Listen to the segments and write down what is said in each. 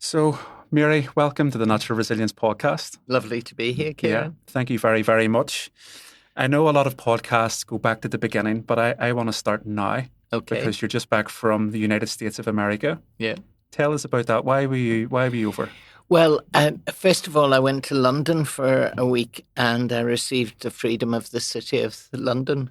So, Mary, welcome to the Natural Resilience Podcast. Lovely to be here, Yeah, Ciaran. thank you very, very much. I know a lot of podcasts go back to the beginning, but I want to start now Okay. because you're just back from the United States of America. Yeah. Tell us about that. Why were you over? Well, first of all, I went to London for a week and I received the freedom of the city of London.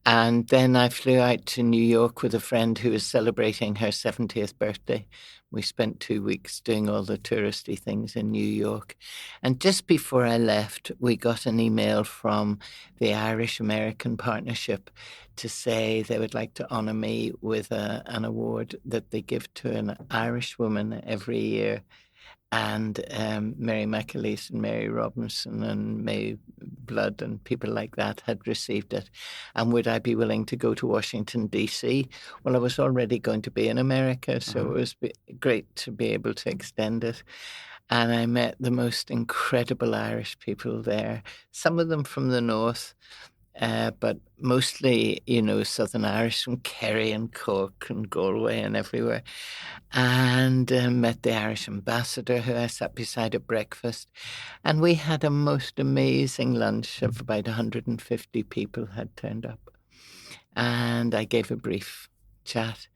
And then I flew out to New York with a friend who was celebrating her 70th birthday. We spent 2 weeks doing all the touristy things in New York. And just before I left, we got an email from the Irish-American Partnership to say they would like to honour me with an award that they give to an Irish woman every year. And Mary McAleese and Mary Robinson and May Blood and people like that had received it. And would I be willing to go to Washington, D.C.? Well, I was already going to be in America, so it was great to be able to extend it. And I met the most incredible Irish people there, some of them from the north, but mostly, Southern Irish from Kerry and Cork and Galway and everywhere. And met the Irish ambassador who I sat beside at breakfast. And we had a most amazing lunch of about 150 people had turned up. And I gave a brief chat.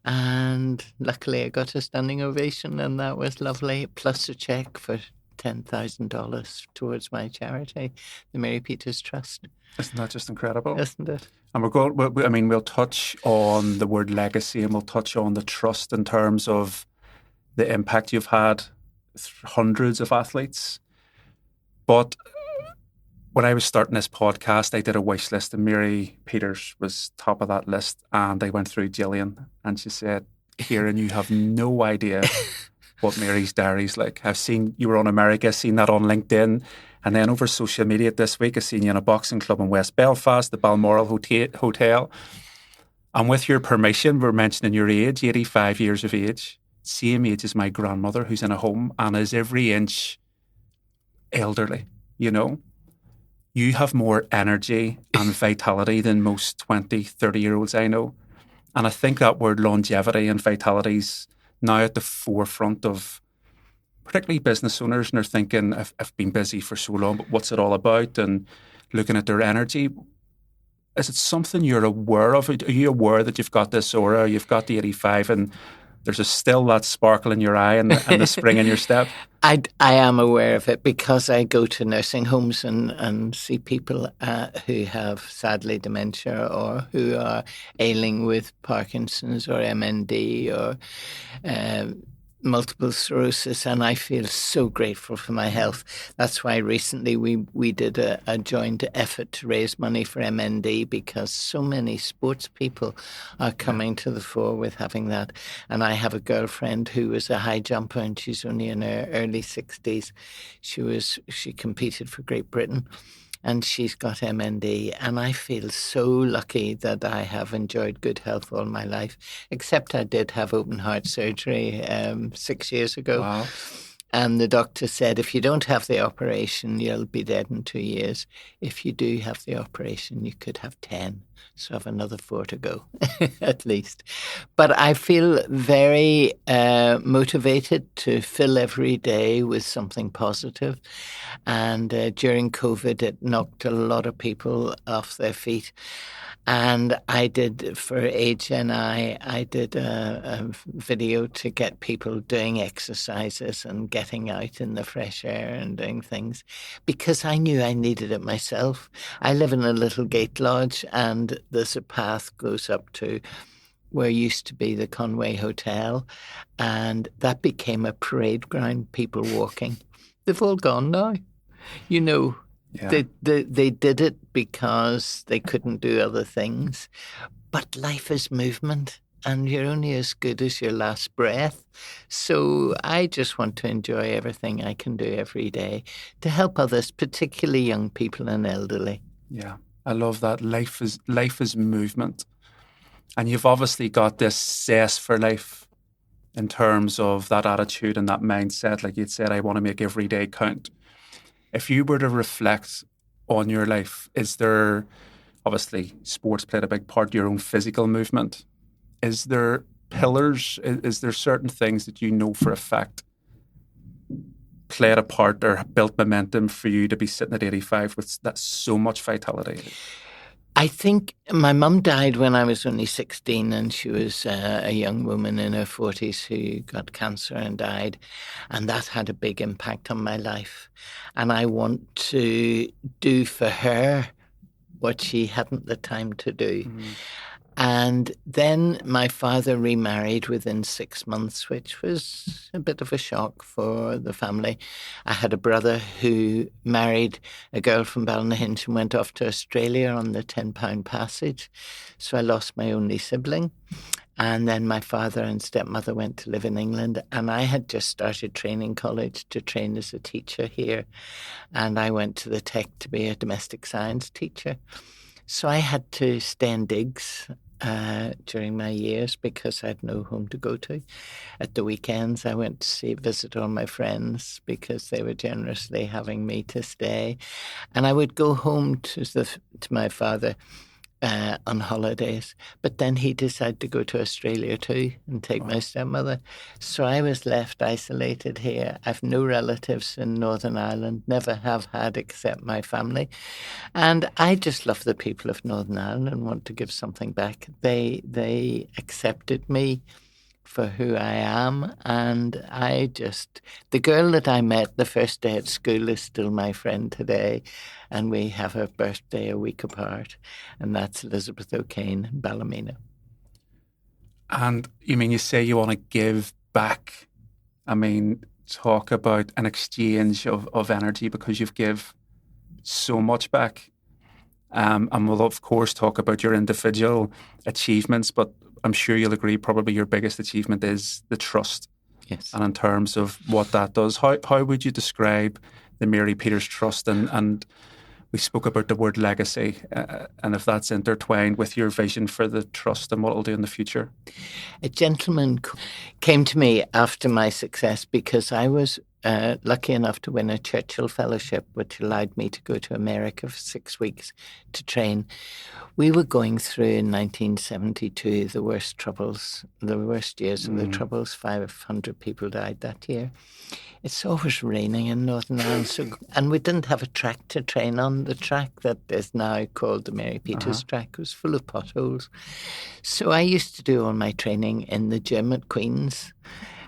And luckily I got a standing ovation and that was lovely, plus a cheque for $10,000 towards my charity, the Mary Peters Trust. Isn't that just incredible? Isn't it? And we'll touch on the word legacy and we'll touch on the trust in terms of the impact you've had through hundreds of athletes. But when I was starting this podcast, I did a wish list and Mary Peters was top of that list. And I went through Gillian and she said, Ciaran, you have no idea what Mary's diary's like. I've seen you were on America, seen that on LinkedIn. And then over social media this week, I've seen you in a boxing club in West Belfast, the Balmoral Hotel. And with your permission, we're mentioning your age, 85 years of age. Same age as my grandmother, who's in a home and is every inch elderly, You have more energy and vitality than most 20, 30-year-olds I know. And I think that word longevity and vitality is now at the forefront of particularly business owners, and they're thinking, I've been busy for so long, but what's it all about? And looking at their energy. Is it something you're aware of? Are you aware that you've got this aura, you've got the 85 and there's still that sparkle in your eye and the spring in your step? I am aware of it because I go to nursing homes and see people who have, sadly, dementia or who are ailing with Parkinson's or MND or multiple sclerosis, and I feel so grateful for my health. That's why recently we did a joint effort to raise money for MND because so many sports people are coming to the fore with having that. And I have a girlfriend who was a high jumper and she's only in her early 60s. She competed for Great Britain. And she's got MND, and I feel so lucky that I have enjoyed good health all my life, except I did have open heart surgery 6 years ago. Wow. And the doctor said, if you don't have the operation, you'll be dead in 2 years. If you do have the operation, you could have 10. So I have another 4 to go, at least. But I feel very motivated to fill every day with something positive. And during COVID, it knocked a lot of people off their feet. And I did, for AgeNI, I did a video to get people doing exercises and getting out in the fresh air and doing things because I knew I needed it myself. I live in a little gate lodge and there's a path goes up to where used to be the Conway Hotel, and that became a parade ground, people walking. They've all gone now, Yeah. They did it because they couldn't do other things. But life is movement and you're only as good as your last breath. So I just want to enjoy everything I can do every day to help others, particularly young people and elderly. Yeah, I love that. Life is movement. And you've obviously got this zest for life in terms of that attitude and that mindset. Like you'd said, I want to make every day count. If you were to reflect on your life, is there, obviously sports played a big part, your own physical movement. Is there pillars? Is there certain things that you know for a fact played a part or built momentum for you to be sitting at 85 with that so much vitality? I think my mum died when I was only 16, and she was a young woman in her 40s who got cancer and died. And that had a big impact on my life. And I want to do for her what she hadn't the time to do. And then my father remarried within 6 months, which was a bit of a shock for the family. I had a brother who married a girl from Ballynahinch and went off to Australia on the £10 passage. So I lost my only sibling. And then my father and stepmother went to live in England. And I had just started training college to train as a teacher here. And I went to the Tech to be a domestic science teacher. So I had to stay in digs during my years because I had no home to go to. At the weekends, I went to visit all my friends because they were generously having me to stay. And I would go home to my father on holidays. But then he decided to go to Australia too and take my stepmother. So I was left isolated here. I've no relatives in Northern Ireland, never have had except my family. And I just love the people of Northern Ireland and want to give something back. They accepted me for who I am. And the girl that I met the first day at school is still my friend today. And we have her birthday a week apart. And that's Elizabeth O'Kane in Ballymena. And you say you want to give back. Talk about an exchange of energy because you've give so much back. And we'll, of course, talk about your individual achievements, but I'm sure you'll agree probably your biggest achievement is the trust. Yes. And in terms of what that does, how would you describe the Mary Peters Trust? And we spoke about the word legacy, and if that's intertwined with your vision for the trust and what it'll do in the future. A gentleman came to me after my success because I was lucky enough to win a Churchill Fellowship, which allowed me to go to America for 6 weeks to train. We were going through in 1972 the worst troubles, the worst years of the Troubles. 500 people died that year. It's always raining in Northern Ireland, and we didn't have a track to train on. The track that is now called the Mary Peters track was full of potholes. So I used to do all my training in the gym at Queen's,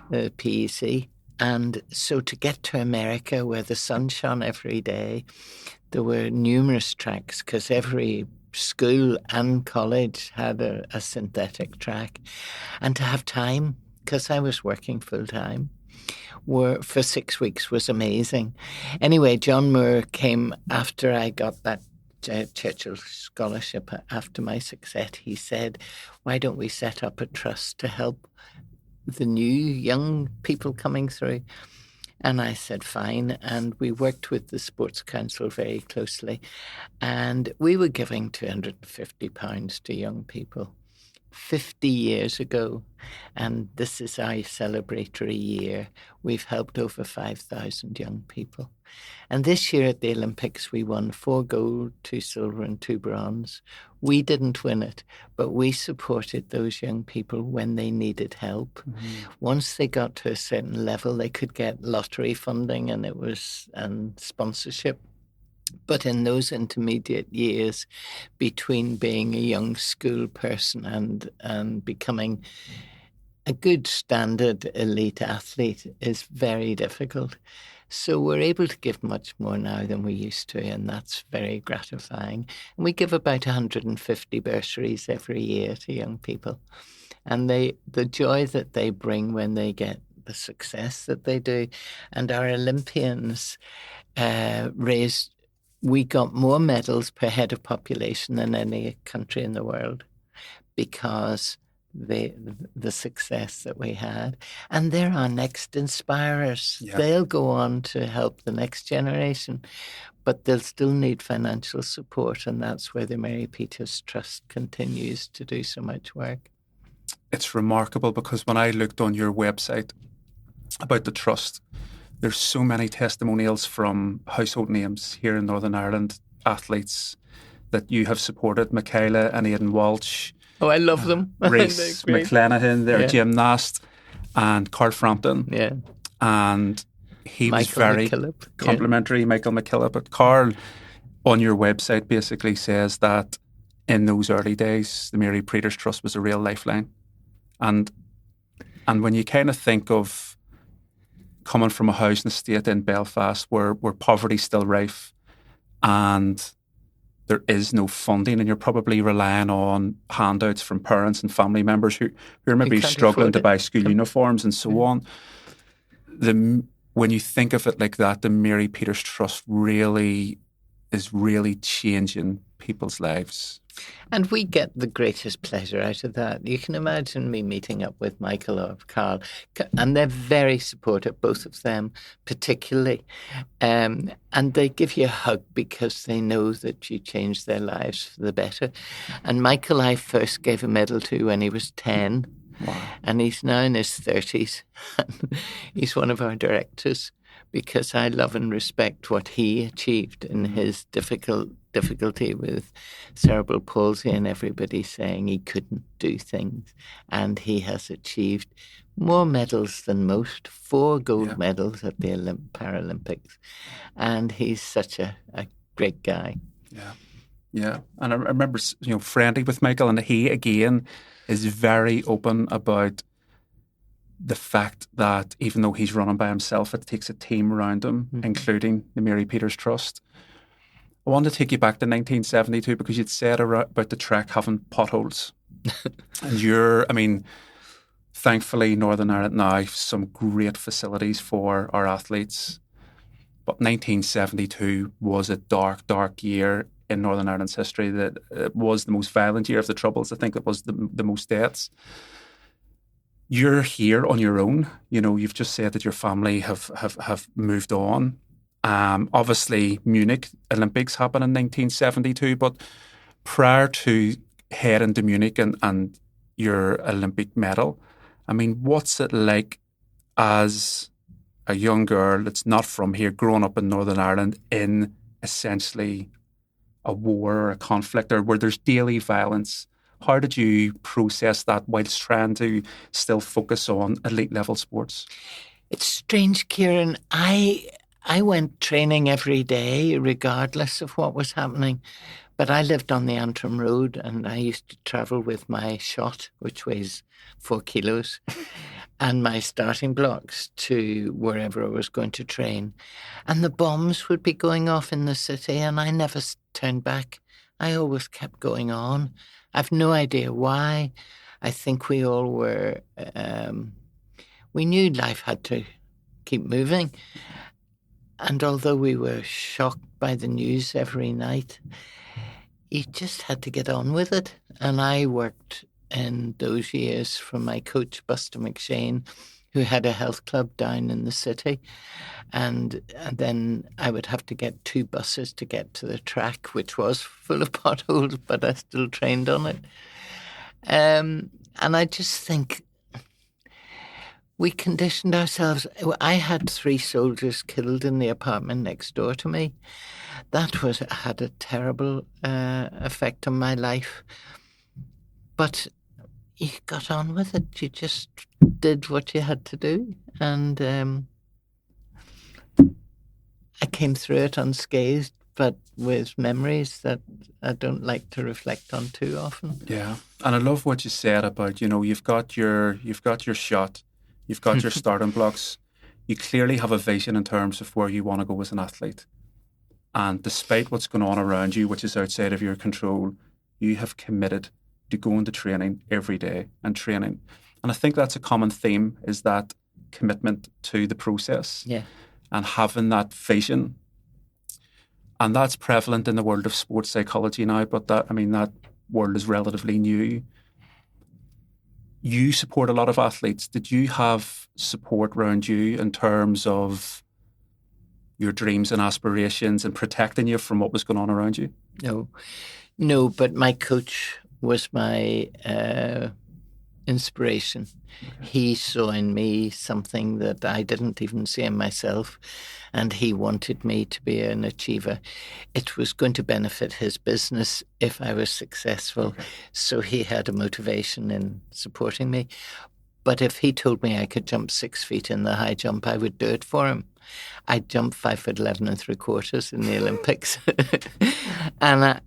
the PEC. And so to get to America where the sun shone every day, there were numerous tracks because every school and college had a synthetic track. And to have time, because I was working full time, for 6 weeks was amazing. Anyway, John Moore came after I got that Churchill Scholarship after my success. He said, why don't we set up a trust to help the new young people coming through? And I said, fine. And we worked with the Sports Council very closely. And we were giving £250 to young people 50 years ago. And this is our celebratory year. We've helped over 5,000 young people. And this year at the Olympics, we won 4 gold, 2 silver and 2 bronze. We didn't win it, but we supported those young people when they needed help. Once they got to a certain level, they could get lottery funding and sponsorship. But in those intermediate years between being a young school person and becoming a good standard elite athlete is very difficult. So we're able to give much more now than we used to, and that's very gratifying. And we give about 150 bursaries every year to young people. And the joy that they bring when they get the success that they do. And our Olympians we got more medals per head of population than any country in the world because the success that we had. And they're our next inspirers. Yeah. They'll go on to help the next generation, but they'll still need financial support. And that's where the Mary Peters Trust continues to do so much work. It's remarkable because when I looked on your website about the Trust, there's so many testimonials from household names here in Northern Ireland, athletes that you have supported, Michaela and Aidan Walsh. Oh, I love them. Reece McClenaghan, their gymnast, and Carl Frampton. Yeah. And he was Michael very McKillop. complimentary, Michael McKillop. But Carl, on your website, basically says that in those early days, the Mary Preeters Trust was a real lifeline. And when you kind of think of coming from a housing estate in Belfast where poverty's still rife and there is no funding, and you're probably relying on handouts from parents and family members who are maybe struggling to buy school uniforms and so on. When you think of it like that, the Mary Preeters Trust really is really changing people's lives. And we get the greatest pleasure out of that. You can imagine me meeting up with Michael or Carl, and they're very supportive, both of them particularly. And they give you a hug because they know that you changed their lives for the better. And Michael, I first gave a medal to when he was 10. Wow. And he's now in his 30s. He's one of our directors because I love and respect what he achieved in his difficulty with cerebral palsy and everybody saying he couldn't do things. And he has achieved more medals than most, 4 gold medals at the Paralympics. And he's such a great guy. Yeah. Yeah. And I remember, friendly with Michael, and he, again, is very open about the fact that even though he's running by himself, it takes a team around him, including the Mary Preeters Trust. I want to take you back to 1972 because you'd said about the track having potholes. And thankfully, Northern Ireland now have some great facilities for our athletes. But 1972 was a dark, dark year in Northern Ireland's history. That it was the most violent year of the Troubles. I think it was the most deaths. You're here on your own. You've just said that your family have moved on. Obviously, Munich Olympics happened in 1972, but prior to heading to Munich and your Olympic medal, what's it like as a young girl that's not from here, growing up in Northern Ireland in essentially a war or a conflict or where there's daily violence? How did you process that whilst trying to still focus on elite level sports? It's strange, Ciaran. I went training every day, regardless of what was happening. But I lived on the Antrim Road, and I used to travel with my shot, which weighs 4 kilos, and my starting blocks to wherever I was going to train. And the bombs would be going off in the city, and I never turned back. I always kept going on. I've no idea why. I think we all were... we knew life had to keep moving. And although we were shocked by the news every night, you just had to get on with it. And I worked in those years for my coach, Buster McShane, who had a health club down in the city. And then I would have to get 2 buses to get to the track, which was full of potholes, but I still trained on it. And I just think we conditioned ourselves. I had 3 soldiers killed in the apartment next door to me. That had a terrible effect on my life. But you got on with it. You just did what you had to do. And I came through it unscathed, but with memories that I don't like to reflect on too often. Yeah. And I love what you said about, you've got your shot. You've got your starting blocks. You clearly have a vision in terms of where you want to go as an athlete. And despite what's going on around you, which is outside of your control, you have committed to going to training every day and training. And I think that's a common theme, is that commitment to the process. Yeah. And having that vision. And that's prevalent in the world of sports psychology now, but that world is relatively new. You support a lot of athletes. Did you have support around you in terms of your dreams and aspirations and protecting you from what was going on around you? No, but my coach was my inspiration. Okay. He saw in me something that I didn't even see in myself, and he wanted me to be an achiever. It was going to benefit his business if I was successful, okay. So he had a motivation in supporting me. But if he told me I could jump 6 feet in the high jump, I would do it for him. I jumped 5'11 3/4" in the Olympics. And,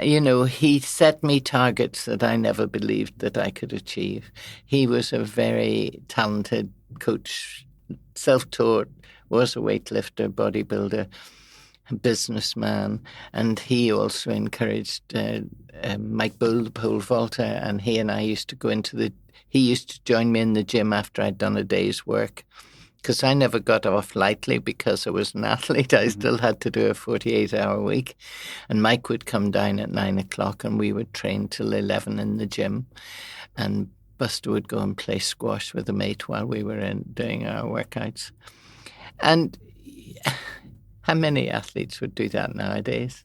he set me targets that I never believed that I could achieve. He was a very talented coach, self-taught, was a weightlifter, bodybuilder, businessman, and he also encouraged Mike Bull, the pole vaulter, and he and I used to go he used to join me in the gym after I'd done a day's work, because I never got off lightly because I was an athlete. I still had to do a 48-hour week. And Mike would come down at 9 o'clock and we would train till 11 in the gym. And Buster would go and play squash with a mate while we were doing our workouts. And how many athletes would do that nowadays?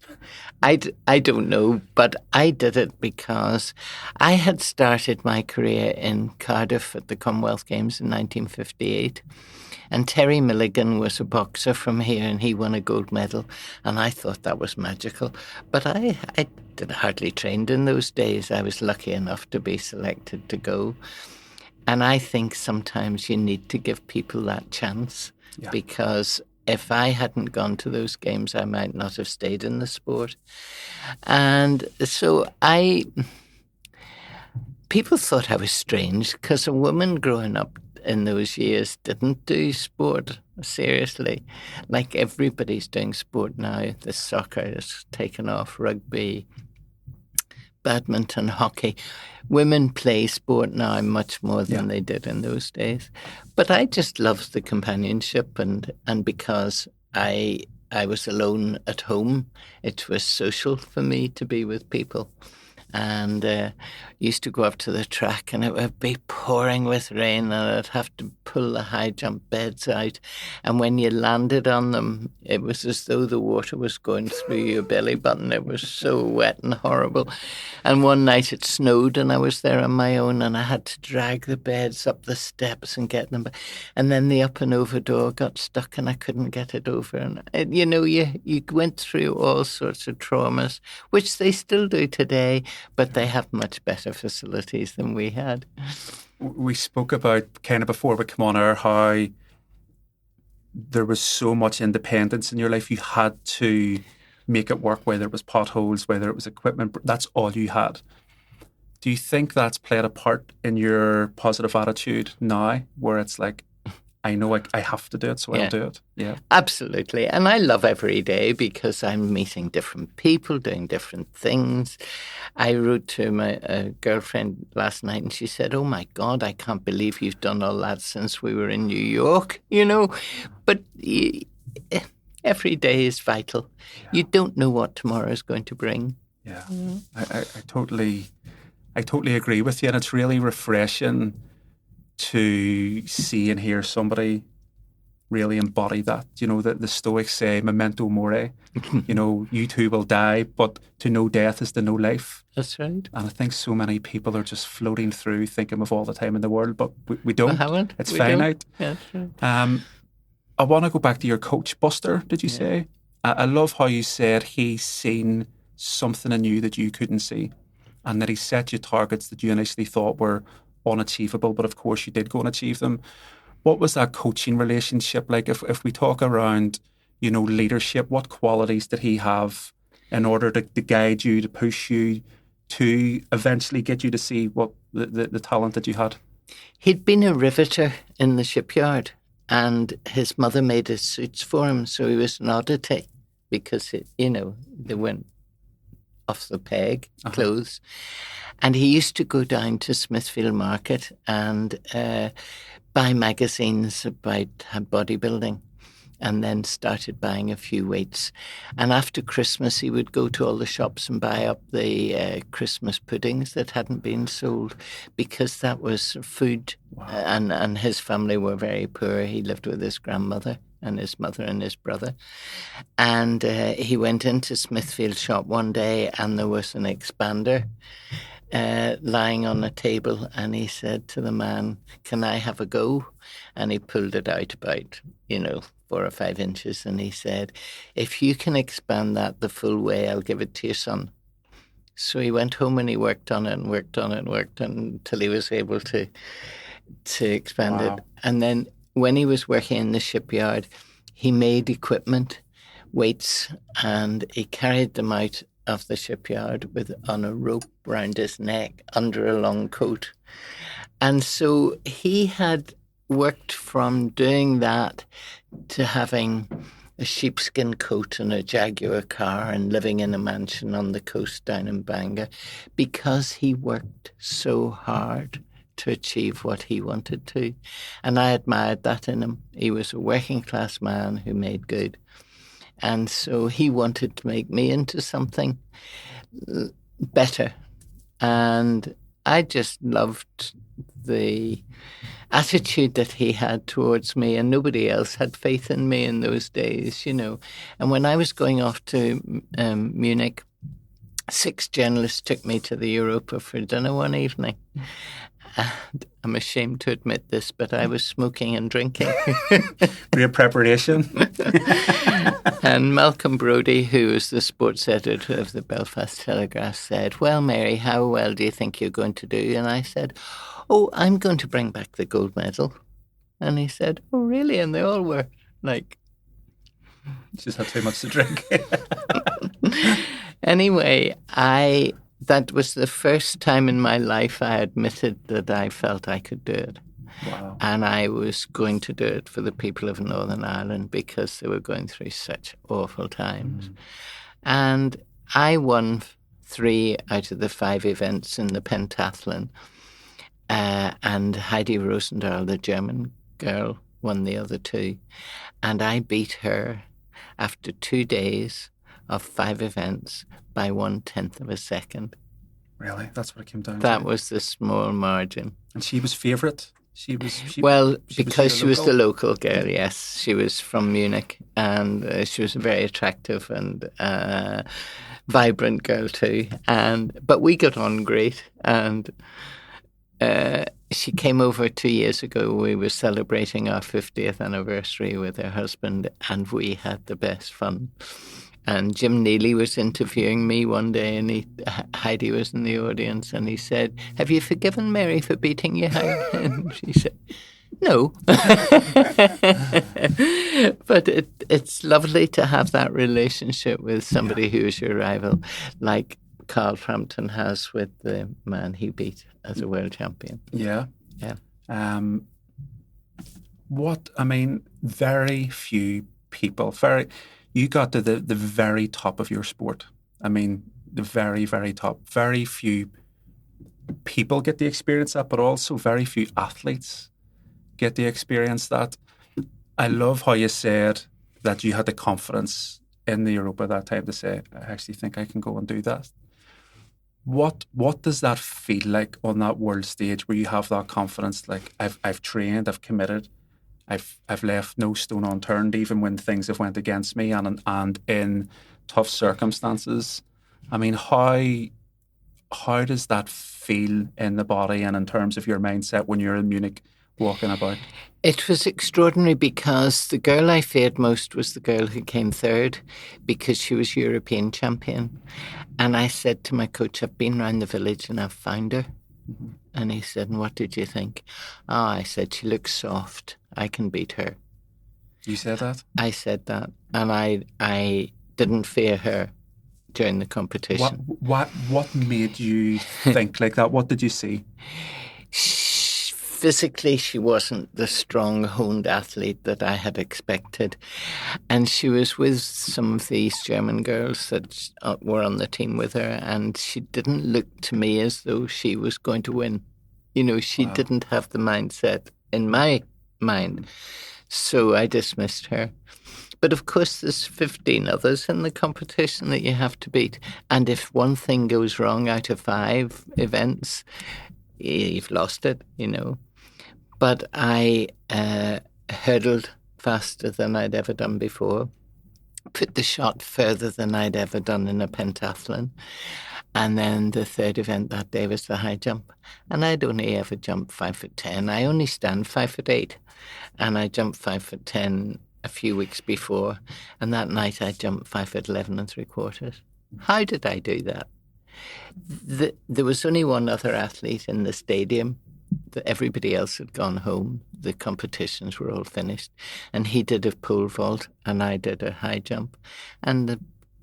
I don't know, but I did it because I had started my career in Cardiff at the Commonwealth Games in 1958. And Terry Milligan was a boxer from here, and he won a gold medal. And I thought that was magical. But I hardly trained in those days. I was lucky enough to be selected to go. And I think sometimes you need to give people that chance, because if I hadn't gone to those games, I might not have stayed in the sport. And so people thought I was strange, because a woman growing up in those years didn't do sport seriously. Like everybody's doing sport now. The soccer has taken off, rugby, badminton, hockey. Women play sport now much more than they did in those days. But I just loved the companionship, and because I was alone at home, it was social for me to be with people. And used to go up to the track and it would be pouring with rain, and I'd have to pull the high jump beds out. And when you landed on them, it was as though the water was going through your belly button. It was so wet and horrible. And one night it snowed and I was there on my own, and I had to drag the beds up the steps and get them. And then the up and over door got stuck and I couldn't get it over. And you went through all sorts of traumas, which they still do today, but they have much better facilities than we had. We spoke about kind of before we come on air how there was so much independence in your life. You had to make it work, whether it was potholes, whether it was equipment. That's all you had. Do you think that's played a part in your positive attitude now, where it's like, I know I have to do it, so I'll do it? Yeah, absolutely. And I love every day because I'm meeting different people, doing different things. I wrote to my girlfriend last night and she said, "Oh my God, I can't believe you've done all that since we were in New York," But every day is vital. Yeah. You don't know what tomorrow is going to bring. Yeah, I totally agree with you, and it's really refreshing to see and hear somebody really embody that. The Stoics say, memento mori. You too will die, but to know death is to know life. That's right. And I think so many people are just floating through thinking of all the time in the world, but we don't. It's finite. Yeah, that's right. I want to go back to your coach, Buster, did you say? I love how you said he's seen something in you that you couldn't see, and that he set you targets that you initially thought were unachievable, but of course you did go and achieve them. What was that coaching relationship like? If we talk around, leadership, what qualities did he have in order to guide you, to push you, to eventually get you to see what the talent that you had? He'd been a riveter in the shipyard, and his mother made his suits for him, so he was an oddity because, they went off the peg, clothes. And he used to go down to Smithfield Market and buy magazines about bodybuilding, and then started buying a few weights. And after Christmas, he would go to all the shops and buy up the Christmas puddings that hadn't been sold, because that was food. Wow. And his family were very poor. He lived with his grandmother and his mother and his brother. And he went into Smithfield shop one day and there was an expander lying on a table, and he said to the man, "Can I have a go?" And he pulled it out about, 4 or 5 inches, and he said, "If you can expand that the full way, I'll give it to your son." So he went home and he worked on it and worked on it and worked on it until he was able to to expand Wow. it. And then when he was working in the shipyard, he made equipment, weights, and he carried them out of the shipyard on a rope round his neck under a long coat. And so he had worked from doing that to having a sheepskin coat and a Jaguar car and living in a mansion on the coast down in Bangor because he worked so hard to achieve what he wanted to. And I admired that in him. He was a working class man who made good. And so he wanted to make me into something better. And I just loved the attitude that he had towards me, and nobody else had faith in me in those days, you know. And when I was going off to Munich, 6 journalists took me to the Europa for dinner one evening. And I'm ashamed to admit this, but I was smoking and drinking. Real preparation. And Malcolm Brodie, who was the sports editor of the Belfast Telegraph, said, "Well, Mary, how well do you think you're going to do?" And I said, "Oh, I'm going to bring back the gold medal." And he said, "Oh, really?" And they all were like... Just had too much to drink. Anyway, that was the first time in my life I admitted that I felt I could do it. Wow. And I was going to do it for the people of Northern Ireland because they were going through such awful times. And I won 3 out of the 5 events in the pentathlon. And Heidi Rosendahl, the German girl, won the other 2. And I beat her after 2 days of 5 events by 1/10 of a second. Really? That's what it came down to? That was the small margin. And she was favourite? Because she was the local girl, yes. She was from Munich, and she was a very attractive and vibrant girl too. But we got on great, and she came over 2 years ago. We were celebrating our 50th anniversary with her husband, and we had the best fun. And Jim Neely was interviewing me one day, and Heidi was in the audience, and he said, "Have you forgiven Mary for beating you, Heidi?" And she said, "No." But it's lovely to have that relationship with somebody who is your rival, like Carl Frampton has with the man he beat as a world champion. Yeah. Yeah. Very few people, you got to the very top of your sport. I mean, the very, very top. Very few people get to experience that, but also very few athletes get to experience that. I love how you said that you had the confidence in the Europa that time to say, "I actually think I can go and do that." What does that feel like on that world stage where you have that confidence? Like, I've trained, I've committed, I've left no stone unturned, even when things have went against me and in tough circumstances. I mean, how does that feel in the body and in terms of your mindset when you're in Munich walking about? It was extraordinary because the girl I feared most was the girl who came 3rd because she was European champion. And I said to my coach, "I've been round the village and I've found her." Mm-hmm. And he said, "And what did you think?" "Oh," I said, "she looks soft. I can beat her." You said that? I said that. And I didn't fear her during the competition. What made you think like that? What did you see? Physically, she wasn't the strong, honed athlete that I had expected. And she was with some of these German girls that were on the team with her, and she didn't look to me as though she was going to win. You know, she didn't have the mindset in my mind. So I dismissed her. But of course, there's 15 others in the competition that you have to beat. And if one thing goes wrong out of 5 events, you've lost it, you know. But I hurdled faster than I'd ever done before, put the shot further than I'd ever done in a pentathlon. And then the 3rd event that day was the high jump. And I'd only ever jumped 5'10". I only stand 5'8". And I jumped 5'10" a few weeks before. And that night I jumped 5'11 3/4. How did I do that? There was only one other athlete in the stadium everybody else had gone home. The competitions were all finished. And he did a pole vault and I did a high jump. And the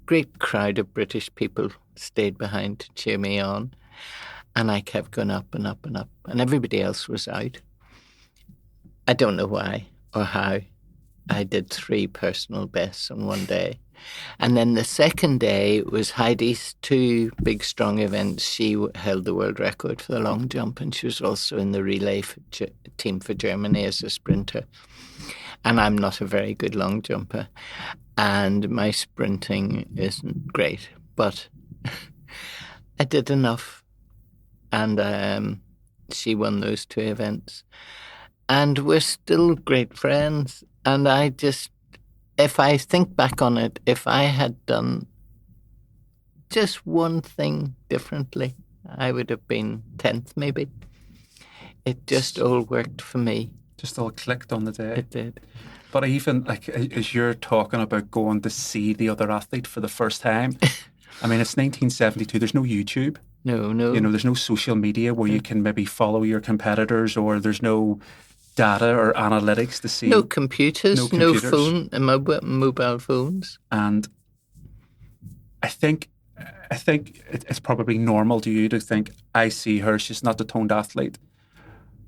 great crowd of British people stayed behind to cheer me on. And I kept going up and up and up. And everybody else was out. I don't know why or how. I did 3 personal bests on one day. And then the second day was Heidi's 2 big, strong events. She held the world record for the long jump, and she was also in the relay team for Germany as a sprinter. And I'm not a very good long jumper, and my sprinting isn't great, but I did enough. And she won those 2 events. And we're still great friends. And if I think back on it, if I had done just one thing differently, I would have been 10th maybe. It just all worked for me. Just all clicked on the day. It did. But even as you're talking about going to see the other athlete for the first time, I mean, it's 1972. There's no YouTube. No. There's no social media where you can maybe follow your competitors, or there's no data or analytics to see. No computers. No phone, mobile phones. And I think it's probably normal to you to think, I see her, she's not a toned athlete.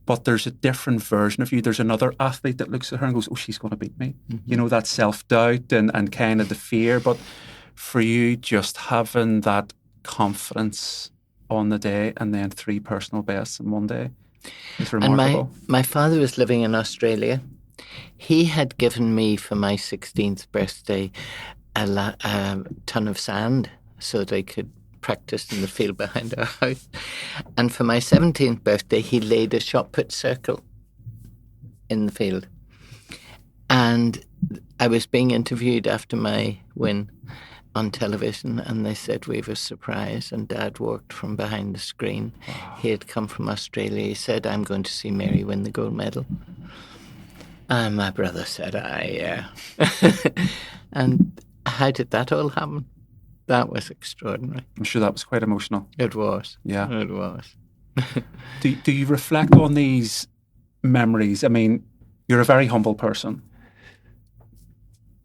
But there's a different version of you. There's another athlete that looks at her and goes, oh, she's going to beat me. Mm-hmm. That self-doubt and kind of the fear. But for you, just having that confidence on the day and then 3 personal bests in one day, it's remarkable. And my father was living in Australia. He had given me for my 16th birthday a ton of sand so they could practice in the field behind our house. And for my 17th birthday, he laid a shot put circle in the field. And I was being interviewed after my win on television, and they said we were surprised, and Dad walked from behind the screen. Wow. He had come from Australia. He said, I'm going to see Mary win the gold medal. And my brother said, yeah. And how did that all happen? That was extraordinary. I'm sure that was quite emotional. It was. Yeah. It was. Do you reflect on these memories? I mean, you're a very humble person.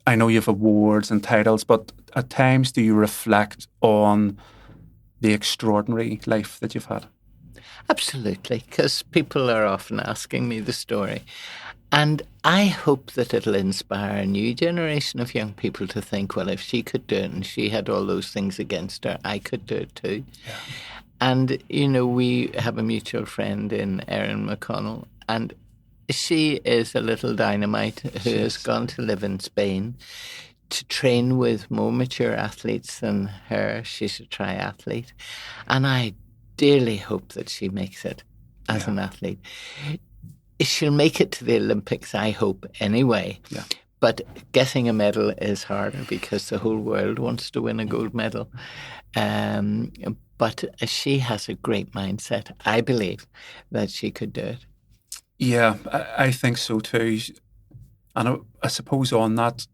I know you have awards and titles, but at times do you reflect on the extraordinary life that you've had? Absolutely, because people are often asking me the story. And I hope that it'll inspire a new generation of young people to think, well, if she could do it and she had all those things against her, I could do it too. Yeah. And, we have a mutual friend in Erin McConnell, and she is a little dynamite who has gone to live in Spain to train with more mature athletes than her. She's a triathlete. And I dearly hope that she makes it as an athlete. She'll make it to the Olympics, I hope, anyway. Yeah. But getting a medal is harder because the whole world wants to win a gold medal. But she has a great mindset. I believe that she could do it. Yeah, I think so too. And I suppose on that,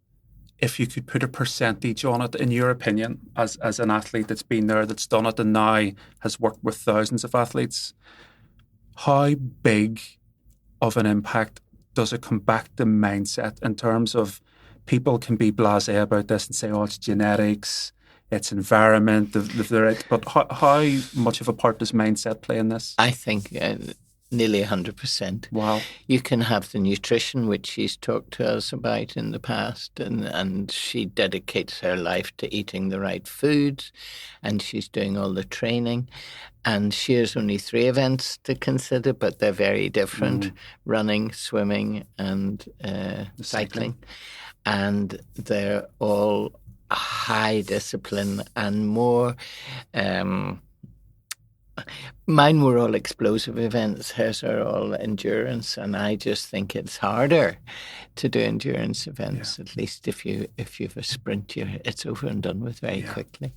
if you could put a percentage on it, in your opinion, as an athlete that's been there, that's done it, and now has worked with thousands of athletes, how big of an impact does it come back to mindset in terms of people can be blasé about this and say, oh, it's genetics, it's environment, but how much of a part does mindset play in this? I think nearly 100%. Wow. You can have the nutrition, which she's talked to us about in the past, and she dedicates her life to eating the right foods, and she's doing all the training. And she has only 3 events to consider, but they're very different, running, swimming, and cycling. And they're all high discipline and more... Mine were all explosive events. Hers are all endurance, and I just think it's harder to do endurance events. Yeah. At least if you've a sprint, it's over and done with very quickly.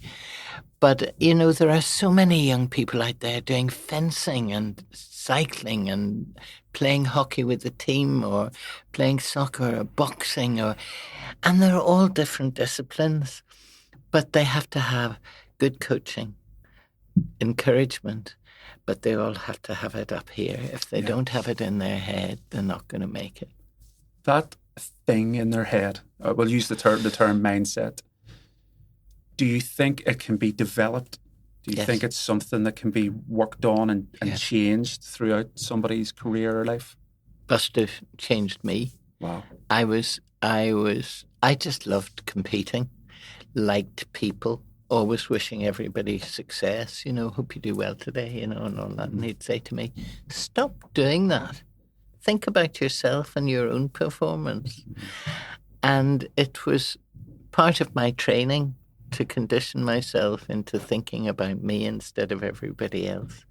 But there are so many young people out there doing fencing and cycling and playing hockey with the team, or playing soccer or boxing, and they're all different disciplines, but they have to have good coaching, encouragement, but they all have to have it up here. If they don't have it in their head, they're not going to make it. That thing in their head, we'll use the term mindset. Do you think it can be developed? Do you think it's something that can be worked on and changed throughout somebody's career or life? Must have changed me. Wow. I just loved competing, liked people, always wishing everybody success, hope you do well today, and all that. And he'd say to me, stop doing that. Think about yourself and your own performance. And it was part of my training to condition myself into thinking about me instead of everybody else.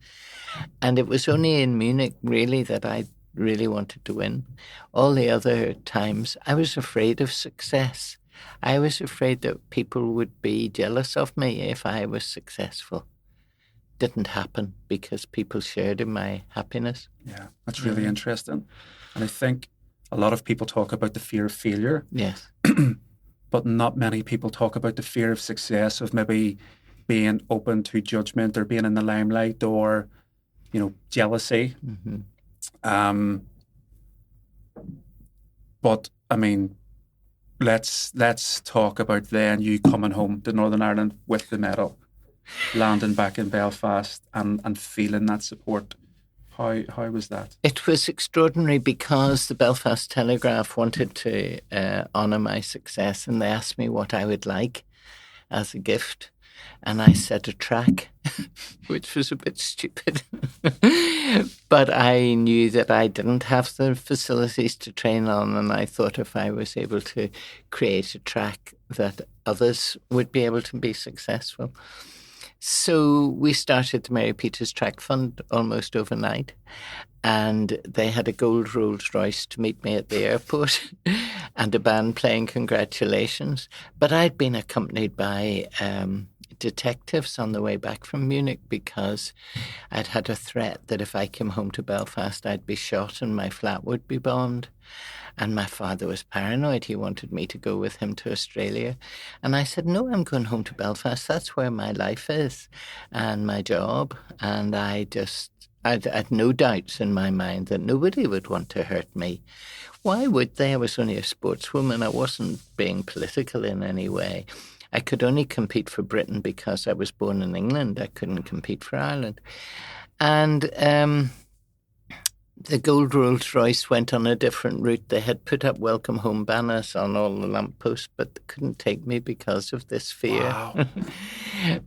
And it was only in Munich, really, that I really wanted to win. All the other times, I was afraid of success. I was afraid that people would be jealous of me if I was successful. Didn't happen because people shared in my happiness. Yeah, that's really interesting. And I think a lot of people talk about the fear of failure. Yes. But not many people talk about the fear of success, of maybe being open to judgment or being in the limelight or, jealousy. Mm-hmm. But I mean, let's talk about then you coming home to Northern Ireland with the medal, landing back in Belfast and feeling that support. How was that? It was extraordinary because the Belfast Telegraph wanted to honour my success, and they asked me what I would like as a gift. And I said a track, which was a bit stupid. But I knew that I didn't have the facilities to train on, and I thought if I was able to create a track that others would be able to be successful. So we started the Mary Peters Track Fund almost overnight, and they had a gold Rolls Royce to meet me at the airport and a band playing Congratulations. But I'd been accompanied by detectives on the way back from Munich because I'd had a threat that if I came home to Belfast, I'd be shot and my flat would be bombed. And my father was paranoid. He wanted me to go with him to Australia. And I said, no, I'm going home to Belfast. That's where my life is and my job. And I had no doubts in my mind that nobody would want to hurt me. Why would they? I was only a sportswoman. I wasn't being political in any way. I could only compete for Britain because I was born in England. I couldn't compete for Ireland. And the gold Rolls Royce went on a different route. They had put up welcome home banners on all the lampposts, but they couldn't take me because of this fear. Wow.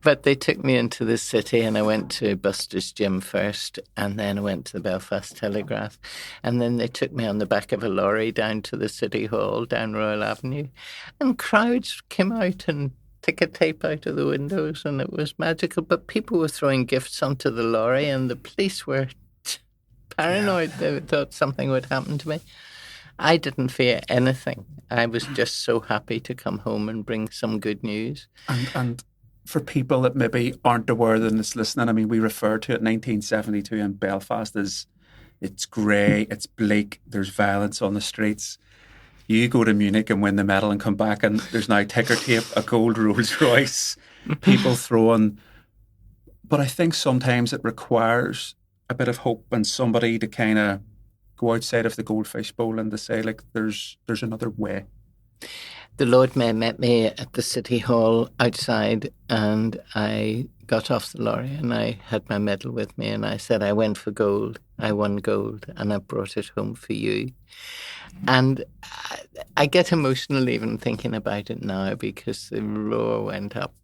But they took me into the city, and I went to Buster's Gym first, and then I went to the Belfast Telegraph. And then they took me on the back of a lorry down to the City Hall, down Royal Avenue. And crowds came out and ticket tape out of the windows, and it was magical. But people were throwing gifts onto the lorry, and the police were paranoid. They thought something would happen to me. I didn't fear anything. I was just so happy to come home and bring some good news. And for people that maybe aren't aware than this listening, I mean, we refer to it 1972 in Belfast as it's grey, it's bleak, there's violence on the streets. You go to Munich and win the medal and come back and there's now ticker tape, a gold Rolls Royce, people throwing. But I think sometimes it requires a bit of hope and somebody to kind of go outside of the goldfish bowl and to say, like, there's another way. The Lord Mayor met me at the City Hall outside, and I got off the lorry and I had my medal with me, and I said, I went for gold, I won gold, and I brought it home for you. And I get emotional even thinking about it now because the roar went up,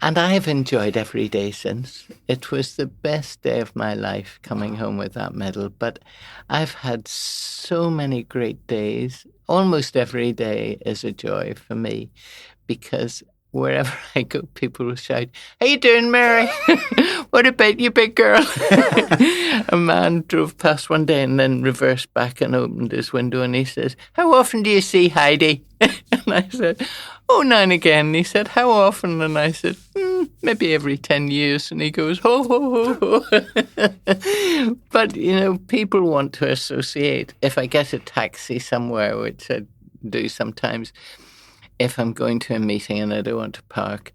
And I have enjoyed every day since. It was the best day of my life coming home with that medal. But I've had so many great days. Almost every day is a joy for me because wherever I go, people will shout, how you doing, Mary? What about you, big girl? A man drove past one day and then reversed back and opened his window and he says, how often do you see Heidi? And I said, oh, now and again. And he said, how often? And I said, maybe every 10 years. And he goes, ho, ho, ho, ho. But, people want to associate. If I get a taxi somewhere, which I do sometimes, if I'm going to a meeting and I don't want to park,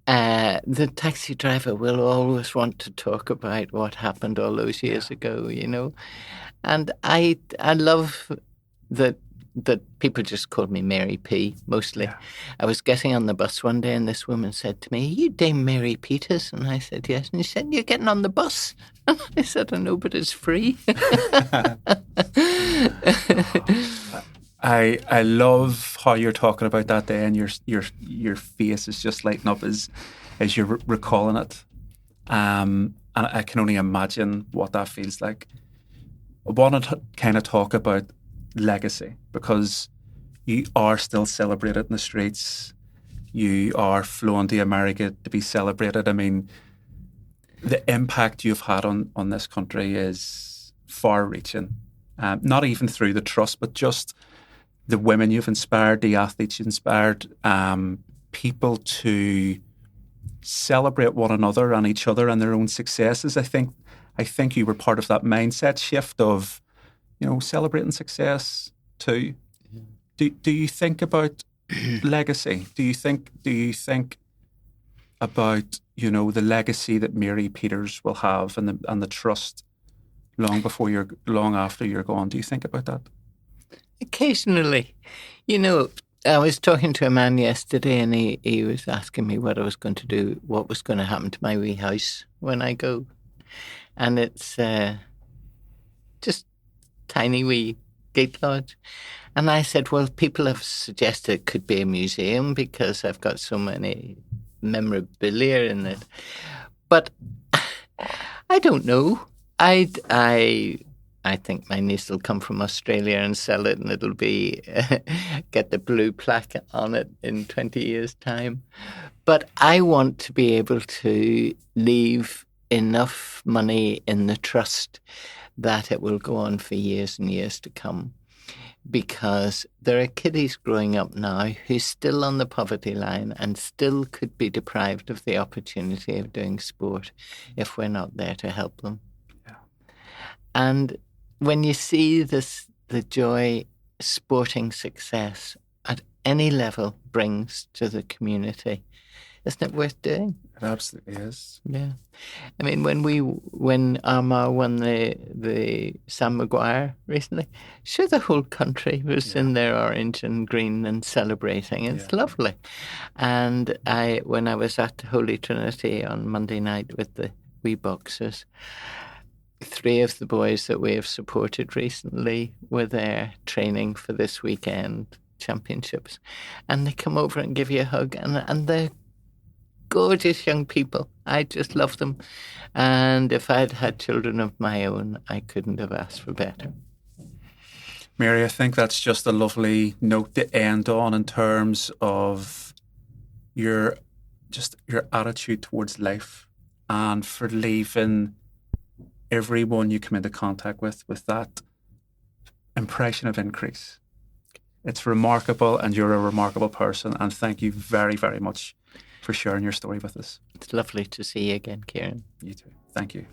the taxi driver will always want to talk about what happened all those years ago, And I love that people just called me Mary P. mostly. Yeah. I was getting on the bus one day and this woman said to me, "Are you Dame Mary Peters?" And I said, "Yes." And she said, "You're getting on the bus." And I said, "I know, but it's free." I love how you're talking about that day, and your face is just lighting up as you're recalling it. And I can only imagine what that feels like. I want to kind of talk about legacy, because you are still celebrated in the streets. You are flown to America to be celebrated. I mean, the impact you've had on this country is far-reaching. Not even through the trust, but just the women you've inspired, the athletes you inspired, people to celebrate one another and each other and their own successes. I think you were part of that mindset shift of, celebrating success too. Yeah. Do you think about legacy? Do you think about, the legacy that Mary Peters will have and the trust long after you're gone? Do you think about that? Occasionally. I was talking to a man yesterday and he was asking me what I was going to do, what was going to happen to my wee house when I go. And it's just tiny wee gate lodge. And I said, well, people have suggested it could be a museum because I've got so many memorabilia in it. But I don't know. I think my niece will come from Australia and sell it, and it'll be get the blue plaque on it in 20 years' time. But I want to be able to leave enough money in the trust that it will go on for years and years to come. Because there are kiddies growing up now who's still on the poverty line and still could be deprived of the opportunity of doing sport if we're not there to help them. Yeah. And when you see the joy sporting success at any level brings to the community, isn't it worth doing? It absolutely is. Yeah. I mean, when Armagh won the Sam Maguire recently, sure, the whole country was in their orange and green and celebrating. It's lovely. And when I was at Holy Trinity on Monday night with the wee boxers, 3 of the boys that we have supported recently were there training for this weekend championships, and they come over and give you a hug, and they're gorgeous young people. I just love them, and if I'd had children of my own, I couldn't have asked for better. Mary, I think that's just a lovely note to end on in terms of your attitude towards life, and for leaving everyone you come into contact with that impression of increase. It's remarkable, and you're a remarkable person, and thank you very, very much for sharing your story with us. It's lovely to see you again, Ciaran. You too. Thank you.